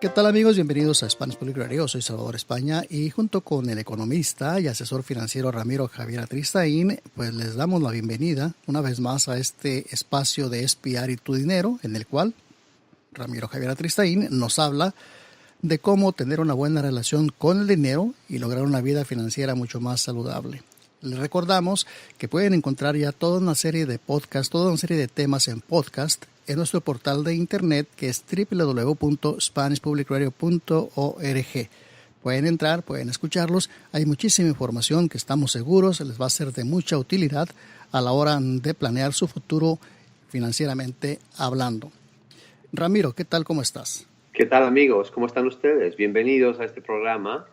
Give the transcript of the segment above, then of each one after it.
¿Qué tal amigos? Bienvenidos a Spanish Public Radio. Soy Salvador España y junto con el economista y asesor financiero Ramiro Javier Atristain, pues les damos la bienvenida una vez más a este espacio de Espiar y tu dinero, en el cual Ramiro Javier Atristain nos habla de cómo tener una buena relación con el dinero y lograr una vida financiera mucho más saludable. Les recordamos que pueden encontrar ya toda una serie de podcasts, toda una serie de temas en podcast en nuestro portal de internet que es www.spanishpublicradio.org. Pueden entrar, pueden escucharlos. Hay muchísima información que estamos seguros les va a ser de mucha utilidad a la hora de planear su futuro financieramente hablando. Ramiro, ¿qué tal? ¿Cómo estás? ¿Qué tal amigos? ¿Cómo están ustedes? Bienvenidos a este programa.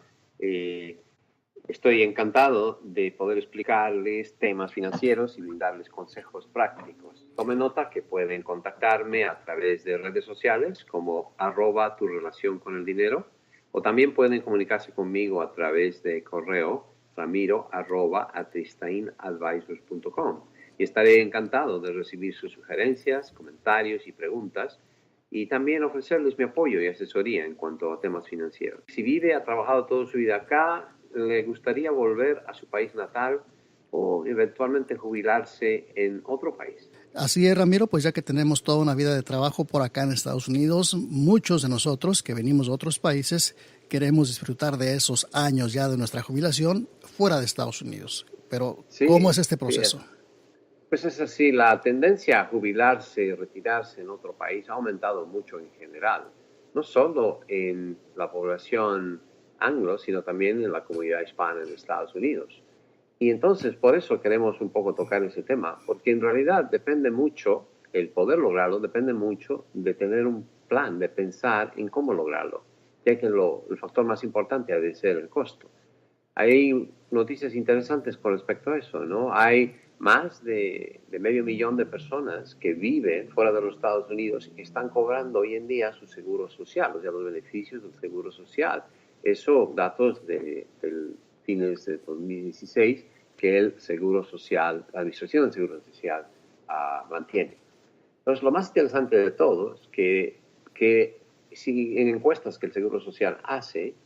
Estoy encantado de poder explicarles temas financieros y brindarles consejos prácticos. Tomen nota que pueden contactarme a través de redes sociales como @turelacionconeldinero o también pueden comunicarse conmigo a través de correo ramiro@atristainadvisors.com y estaré encantado de recibir sus sugerencias, comentarios y preguntas y también ofrecerles mi apoyo y asesoría en cuanto a temas financieros. Si vive, ha trabajado toda su vida acá, le gustaría volver a su país natal o eventualmente jubilarse en otro país. Así es, Ramiro, pues ya que tenemos toda una vida de trabajo por acá en Estados Unidos, muchos de nosotros que venimos de otros países queremos disfrutar de esos años ya de nuestra jubilación fuera de Estados Unidos. Pero, Sí, ¿cómo es este proceso? Pues es así, la tendencia a jubilarse y retirarse en otro país ha aumentado mucho en general, no solo en la población anglo, sino también en la comunidad hispana en Estados Unidos. Y entonces, por eso queremos un poco tocar ese tema, porque en realidad depende mucho, el poder lograrlo depende mucho de tener un plan, de pensar en cómo lograrlo, ya que el factor más importante ha de ser el costo. Hay noticias interesantes con respecto a eso, ¿no? Hay más de 500,000 de personas que viven fuera de los Estados Unidos y que están cobrando hoy en día su seguro social, o sea, los beneficios del seguro social. Eso, datos del fines de 2016 que el Seguro Social, la Administración del Seguro Social mantiene. Entonces, lo más interesante de todo es que si en encuestas que el Seguro Social hace,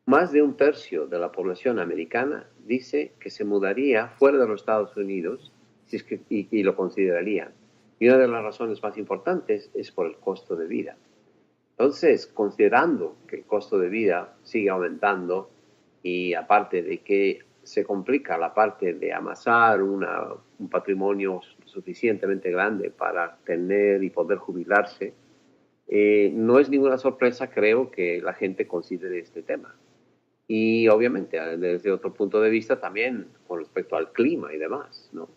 más de 1/3 de la población americana dice que se mudaría fuera de los Estados Unidos si es que, y lo considerarían. Y una de las razones más importantes es por el costo de vida. Entonces, considerando que el costo de vida sigue aumentando y aparte de que se complica la parte de amasar un patrimonio suficientemente grande para tener y poder jubilarse, no es ninguna sorpresa, creo, que la gente considere este tema. Y obviamente, desde otro punto de vista también con respecto al clima y demás, ¿no?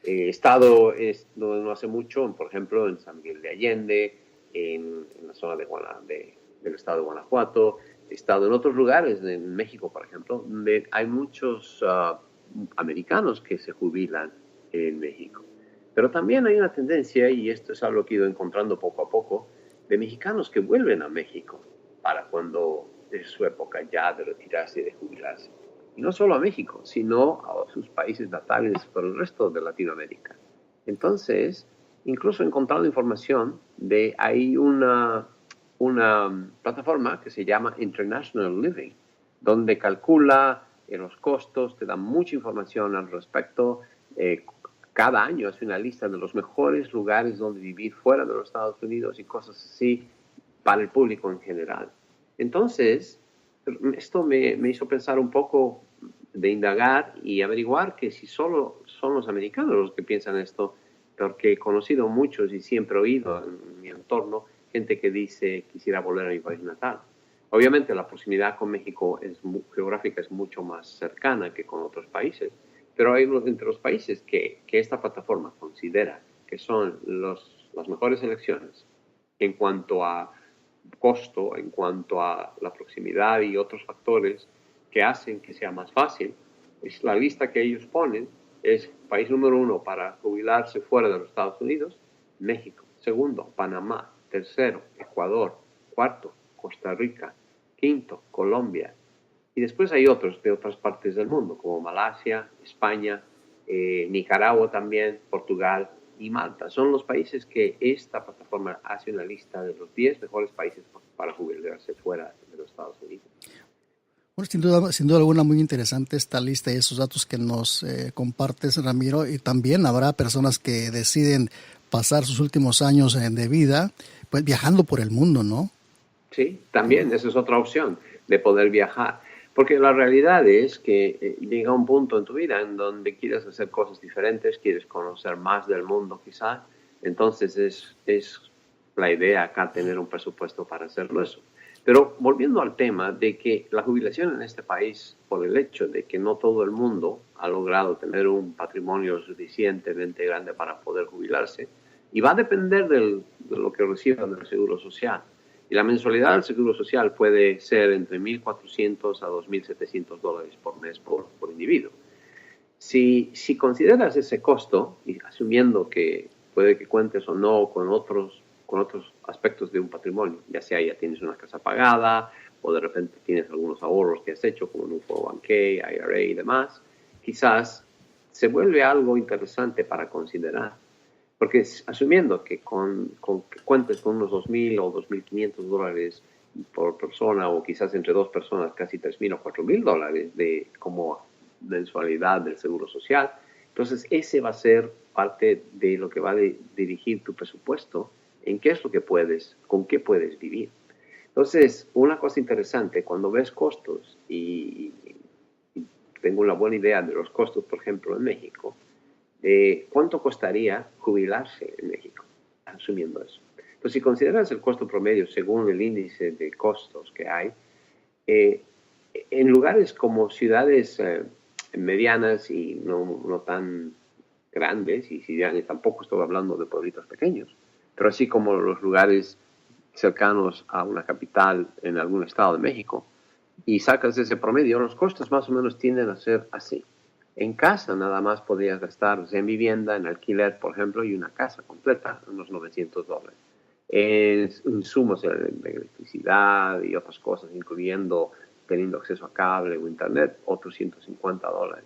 He estado no hace mucho, por ejemplo, en San Miguel de Allende, en la zona del estado de Guanajuato. He estado en otros lugares, en México, por ejemplo, donde hay muchos americanos que se jubilan en México. Pero también hay una tendencia, y esto es algo que he ido encontrando poco a poco, de mexicanos que vuelven a México para cuando es su época ya de retirarse y de jubilarse. Y no solo a México, sino a sus países natales por el resto de Latinoamérica. Entonces, incluso he encontrado información hay una plataforma que se llama International Living, donde calcula los costos, te da mucha información al respecto. Cada año hace una lista de los mejores lugares donde vivir fuera de los Estados Unidos y cosas así para el público en general. Entonces, esto me hizo pensar un poco de indagar y averiguar que si solo son los americanos los que piensan esto, porque he conocido muchos y siempre he oído en mi entorno gente que dice quisiera volver a mi país natal. Obviamente la proximidad con México geográfica es mucho más cercana que con otros países, pero hay entre los países que esta plataforma considera que son las mejores elecciones en cuanto a costo, en cuanto a la proximidad y otros factores que hacen que sea más fácil. Es la lista que ellos ponen, es país número 1 para jubilarse fuera de los Estados Unidos, México. Segundo, Panamá. Tercero, Ecuador. Cuarto, Costa Rica. Quinto, Colombia. Y después hay otros de otras partes del mundo, como Malasia, España, Nicaragua también, Portugal. y Malta. Son los países que esta plataforma hace una lista de los 10 mejores países para jubilarse fuera de los Estados Unidos. Bueno, sin duda alguna muy interesante esta lista y esos datos que nos compartes, Ramiro, y también habrá personas que deciden pasar sus últimos años de vida pues viajando por el mundo, ¿no? Sí, también esa es otra opción de poder viajar. Porque la realidad es que llega un punto en tu vida en donde quieres hacer cosas diferentes, quieres conocer más del mundo quizás, entonces es la idea acá tener un presupuesto para hacerlo eso. Pero volviendo al tema de que la jubilación en este país, por el hecho de que no todo el mundo ha logrado tener un patrimonio suficientemente grande para poder jubilarse, y va a depender de lo que reciban del Seguro Social. Y la mensualidad del Seguro Social puede ser entre $1,400 a $2,700 por mes por individuo. Si consideras ese costo, y asumiendo que puede que cuentes o no con otros aspectos de un patrimonio, ya sea ya tienes una casa pagada o de repente tienes algunos ahorros que has hecho como en un 401k, IRA y demás, quizás se vuelve algo interesante para considerar. Porque asumiendo que que cuentes con unos $2,000 o $2,500 por persona, o quizás entre dos personas casi $3,000 o $4,000 de como mensualidad del Seguro Social, entonces ese va a ser parte de lo que va a dirigir tu presupuesto en qué es lo que puedes, con qué puedes vivir. Entonces, una cosa interesante, cuando ves costos, y tengo una buena idea de los costos, por ejemplo, en México, ¿cuánto costaría jubilarse en México? Asumiendo eso. Entonces, si consideras el costo promedio según el índice de costos que hay, en lugares como ciudades medianas y no tan grandes, y tampoco estoy hablando de pueblitos pequeños, pero así como los lugares cercanos a una capital en algún estado de México, y sacas ese promedio, los costos más o menos tienden a ser así. En casa nada más podrías gastar, o sea, en vivienda, en alquiler, por ejemplo, y una casa completa, unos $900. En insumos de electricidad y otras cosas, incluyendo teniendo acceso a cable o internet, otros $150.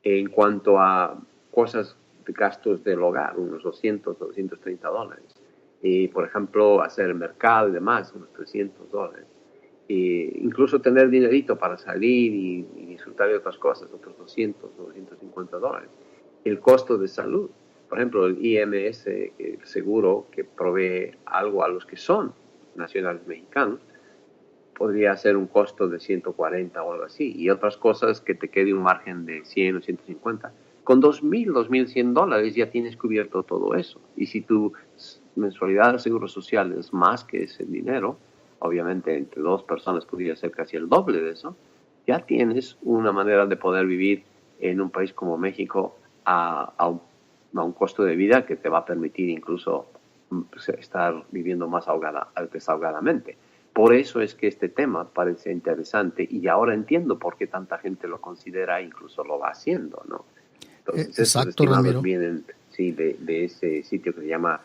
En cuanto a cosas de gastos del hogar, unos $200 o $230. Y, por ejemplo, hacer el mercado y demás, unos $300. Incluso tener dinerito para salir y disfrutar de otras cosas, otros $200 o $250. El costo de salud, por ejemplo, el IMS, el seguro que provee algo a los que son nacionales mexicanos, podría ser un costo de 140 o algo así, y otras cosas que te quede un margen de 100 o 150. Con $2,000, $2,100 ya tienes cubierto todo eso. Y si tu mensualidad del Seguro Social es más que ese dinero, obviamente entre dos personas podría ser casi el doble de eso, ya tienes una manera de poder vivir en un país como México a un costo de vida que te va a permitir incluso estar viviendo más desahogadamente. Por eso es que este tema parece interesante y ahora entiendo por qué tanta gente lo considera e incluso lo va haciendo, ¿no? Entonces, estos Exacto, estimados Ramiro. vienen de ese sitio que se llama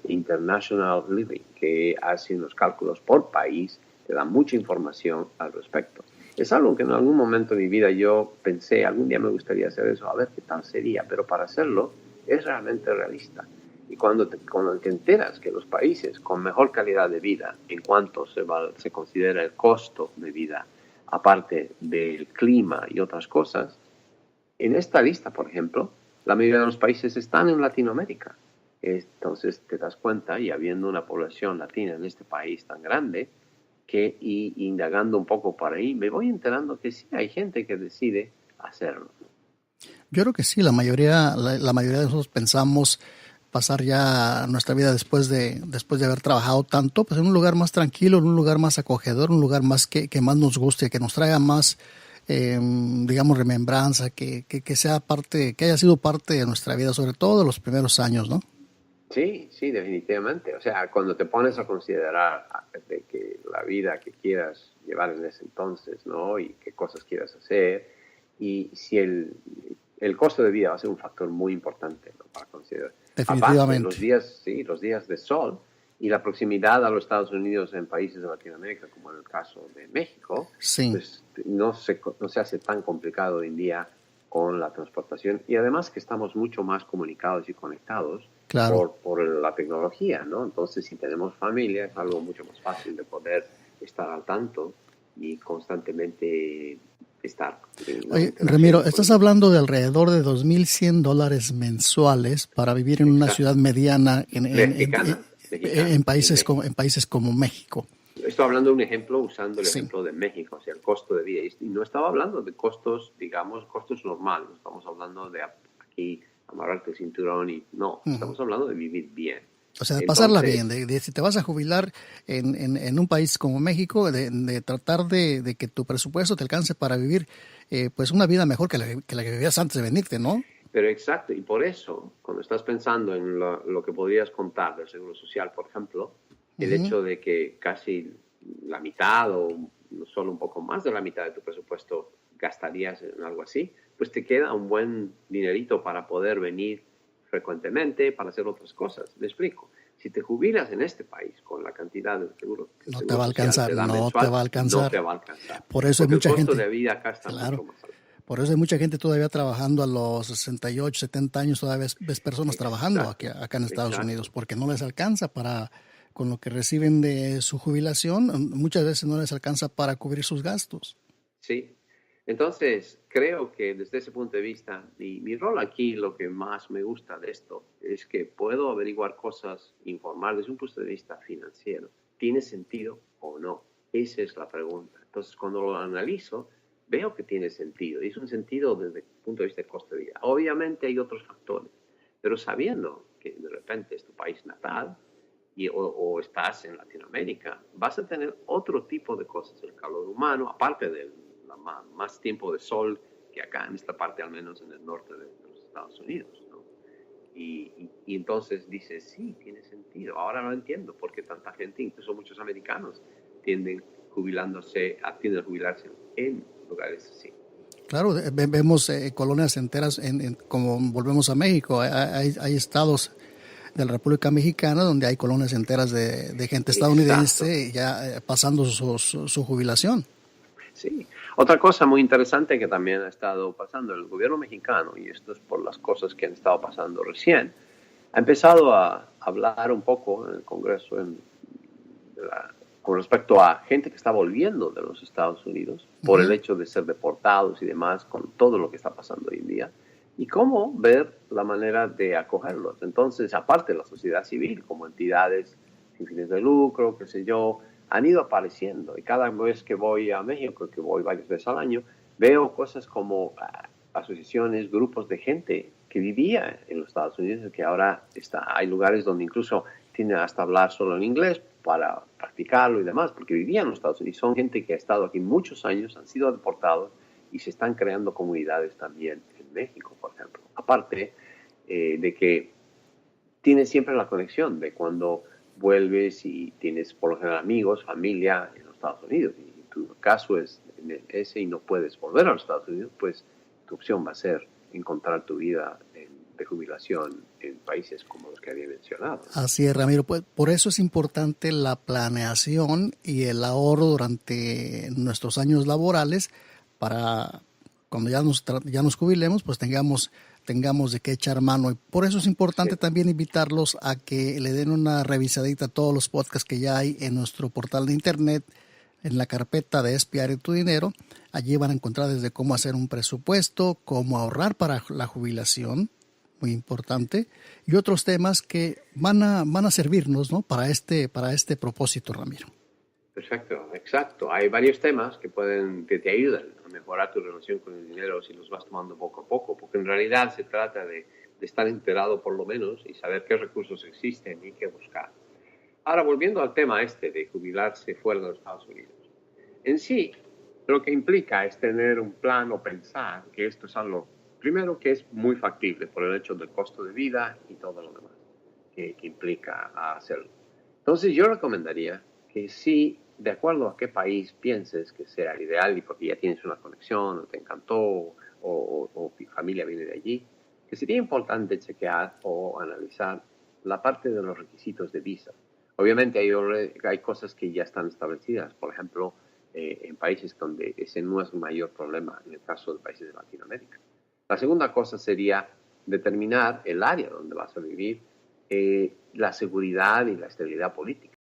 International Living, que hace unos cálculos por país, te da mucha información al respecto. Es algo que en algún momento de mi vida yo pensé, algún día me gustaría hacer eso, a ver qué tal sería, pero para hacerlo es realmente realista. Y cuando te enteras que los países con mejor calidad de vida, en cuanto se considera el costo de vida, aparte del clima y otras cosas, en esta lista, por ejemplo, la mayoría de los países están en Latinoamérica. Entonces te das cuenta, y habiendo una población latina en este país tan grande, y indagando un poco por ahí, me voy enterando que sí hay gente que decide hacerlo. Yo creo que sí, la mayoría de nosotros pensamos pasar ya nuestra vida después de haber trabajado tanto, pues en un lugar más tranquilo, en un lugar más acogedor, un lugar más que más nos guste, que nos traiga más, digamos, remembranza, que sea parte, que haya sido parte de nuestra vida, sobre todo de los primeros años, ¿no? Sí, sí, definitivamente. O sea, cuando te pones a considerar de que la vida que quieras llevar en ese entonces, ¿no? Y qué cosas quieras hacer, y si el costo de vida va a ser un factor muy importante, ¿no? Para considerar. Aparte, Definitivamente. los días de sol y la proximidad a los Estados Unidos en países de Latinoamérica, como en el caso de México, Sí. pues no se hace tan complicado hoy en día con la transportación. Y además que estamos mucho más comunicados y conectados Claro. por la tecnología, ¿no? Entonces, si tenemos familia, es algo mucho más fácil de poder estar al tanto y constantemente estar en la Oye, interacción Ramiro, con estás ellos. hablando de alrededor de $2,100 mensuales para vivir en una ciudad Exacto. mediana Mexicana, mexicana, en en México. países como México. Estoy hablando de un ejemplo usando el Sí. ejemplo de México, o sea, el costo de vida. Y no estaba hablando de costos, digamos, costos normales. No estamos hablando de aquí amarrarte el cinturón y no, Ujú. estamos hablando de vivir bien. O sea, de pasarla bien, Entonces, de si te vas a jubilar en un país como México, de tratar de que tu presupuesto te alcance para vivir pues una vida mejor que la que vivías antes de venirte, ¿no? pero exacto, y por eso, cuando estás pensando en lo que podrías contar del Seguro Social, por ejemplo, el Ujú. hecho de que casi la mitad o solo un poco más de la mitad de tu presupuesto gastarías en algo así, pues te queda un buen dinerito para poder venir frecuentemente, para hacer otras cosas. Me explico. Si te jubilas en este país con la cantidad de seguro que el No te Seguro va a Social alcanzar, te da no te mensual, va a no te alcanzar. va a alcanzar, Por eso hay porque el mucha costo gente, de vida acá está mucho claro, más alto. por eso hay mucha gente todavía trabajando a los 68, 70 años, todavía ves personas trabajando Exacto, acá en Estados Unidos, exacto. porque no les alcanza con lo que reciben de su jubilación, muchas veces no les alcanza para cubrir sus gastos. Sí. Entonces, creo que desde ese punto de vista, mi rol aquí, lo que más me gusta de esto, es que puedo averiguar cosas, informar desde un punto de vista financiero. ¿Tiene sentido o no? Esa es la pregunta. Entonces, cuando lo analizo, veo que tiene sentido. Y es un sentido desde el punto de vista del coste de vida. Obviamente hay otros factores, pero sabiendo que de repente es tu país natal, o estás en Latinoamérica, vas a tener otro tipo de cosas, el calor humano, aparte de más tiempo de sol que acá en esta parte, al menos en el norte de los Estados Unidos, ¿no? Y entonces dices, sí, tiene sentido. Ahora lo entiendo, porque tanta gente, incluso muchos americanos, tienden tienden a jubilarse en lugares así. Claro, vemos colonias enteras, como volvemos a México, hay estados de la República Mexicana donde hay colonias enteras de gente Exacto. estadounidense ya pasando su jubilación. Sí. Otra cosa muy interesante que también ha estado pasando en el gobierno mexicano, y esto es por las cosas que han estado pasando recién, ha empezado a hablar un poco en el Congreso con respecto a gente que está volviendo de los Estados Unidos por el Ujú. hecho de ser deportados y demás, con todo lo que está pasando hoy en día, y cómo ver la manera de acogerlos. Entonces, aparte de la sociedad civil, como entidades sin fines de lucro, qué sé yo, han ido apareciendo. Y cada vez que voy a México, que voy varias veces al año, veo cosas como asociaciones, grupos de gente que vivía en los Estados Unidos, que ahora hay lugares donde incluso tienen hasta hablar solo en inglés para practicarlo y demás, porque vivían en los Estados Unidos. Son gente que ha estado aquí muchos años, han sido deportados y se están creando comunidades también en México, por ejemplo. Aparte de que tienes siempre la conexión de cuando vuelves y tienes por lo general amigos, familia en los Estados Unidos, y tu caso es ese y no puedes volver a los Estados Unidos, pues tu opción va a ser encontrar tu vida de jubilación en países como los que había mencionado, ¿no? Así es, Ramiro. Pues por eso es importante la planeación y el ahorro durante nuestros años laborales para cuando ya nos jubilemos, pues tengamos de qué echar mano. Y por eso es importante Sí, también invitarlos a que le den una revisadita a todos los podcasts que ya hay en nuestro portal de internet, en la carpeta de Espiar tu dinero. Allí van a encontrar desde cómo hacer un presupuesto, cómo ahorrar para la jubilación, muy importante, y otros temas que van a servirnos, ¿no? Para este propósito, Ramiro. perfecto, exacto. Hay varios temas que te ayudan a mejorar tu relación con el dinero si los vas tomando poco a poco, porque en realidad se trata de estar enterado por lo menos y saber qué recursos existen y qué buscar. Ahora, volviendo al tema este de jubilarse fuera de los Estados Unidos. En sí, lo que implica es tener un plan o pensar que esto es algo, primero, que es muy factible por el hecho del costo de vida y todo lo demás que implica hacerlo. Entonces, yo recomendaría que sí, de acuerdo a qué país pienses que sea el ideal y porque ya tienes una conexión o te encantó o tu familia viene de allí, que sería importante chequear o analizar la parte de los requisitos de visa. Obviamente hay cosas que ya están establecidas, por ejemplo, en países donde ese no es un mayor problema, en el caso de países de Latinoamérica. La segunda cosa sería determinar el área donde vas a vivir la seguridad y la estabilidad política.